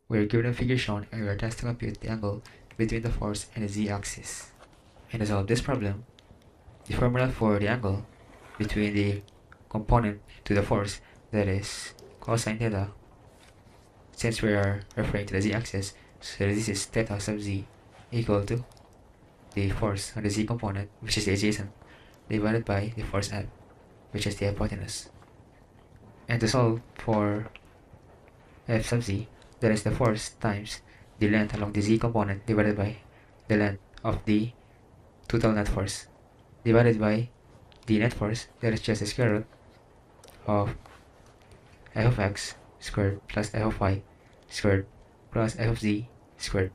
We are given a figure shown and we are tasked to compute the angle between the force and the z-axis. And to solve this problem, the formula for the angle between the component to the force, that is cosine theta, since we are referring to the z-axis, so this is theta sub z equal to the force on the z component, which is the adjacent, divided by the force F, which is the hypotenuse. And to solve for F sub z, that is the force times the length along the z component divided by the length of the total net force, divided by the net force, that is just the square root of f of x squared plus f of y squared plus f of z squared.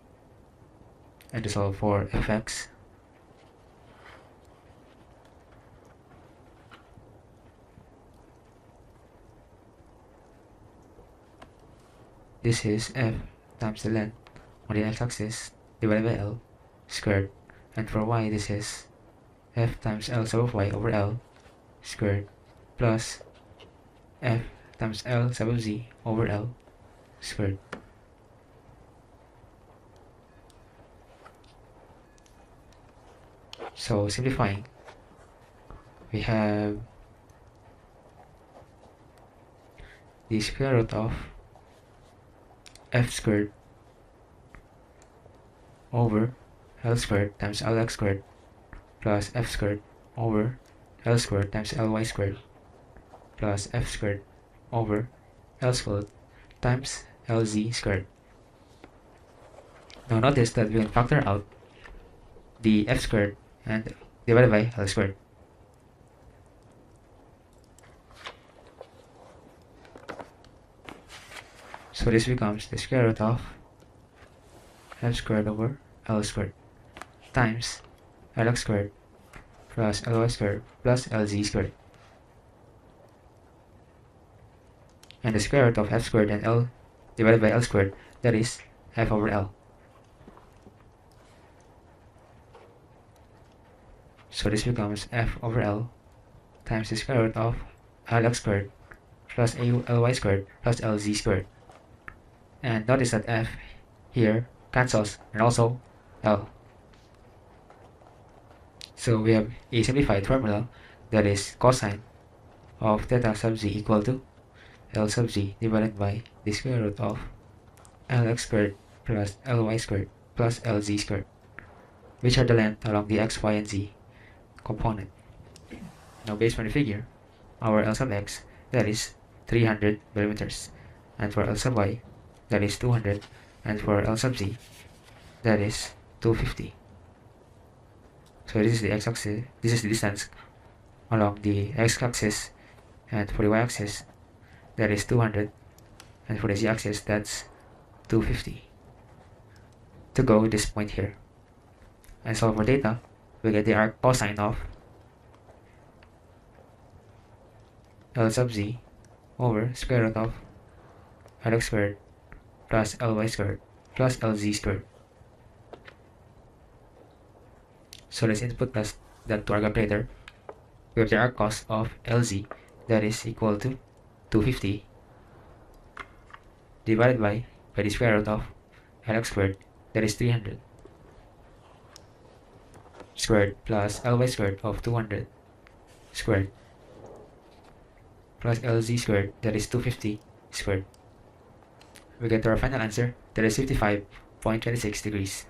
And to solve for fx, this is f times the length on the x-axis divided by L squared, and for y this is f times L sub of y over L squared plus f times L sub of z over L squared. So simplifying, we have the square root of f squared over L squared times Lx squared plus f squared over L squared times Ly squared plus f squared over L squared times Lz squared. Now notice that we can factor out the f squared and divided by L squared. So this becomes the square root of f squared over L squared times Lx squared plus Ly squared plus Lz squared. And the square root of f squared and L divided by L squared, that is f over L. So this becomes f over L times the square root of Lx squared plus Ly squared plus Lz squared. And notice that f here cancels, and also L. So we have a simplified formula, that is cosine of theta sub z equal to L sub z divided by the square root of Lx squared plus Ly squared plus Lz squared, which are the length along the x, y, and z component. Now based on the figure, our L sub x, that is 300 millimeters, and for L sub y, that is 200, and for L sub z, that is 250. So this is the x-axis, this is the distance along the x-axis, and for the y-axis, that is 200, and for the z-axis, that's 250. To go this point here, and solve for theta, we get the arc cosine of L sub z over square root of Lx squared plus Ly squared plus Lz squared. So let's input that to our calculator. We have the arc cos of Lz, that is equal to 250 divided by the square root of Lx squared, that is 300 squared plus Ly squared of 200 squared plus Lz squared, that is 250 squared. We get to our final answer, that is 55.26 degrees.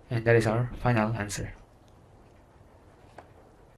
And that is our final answer.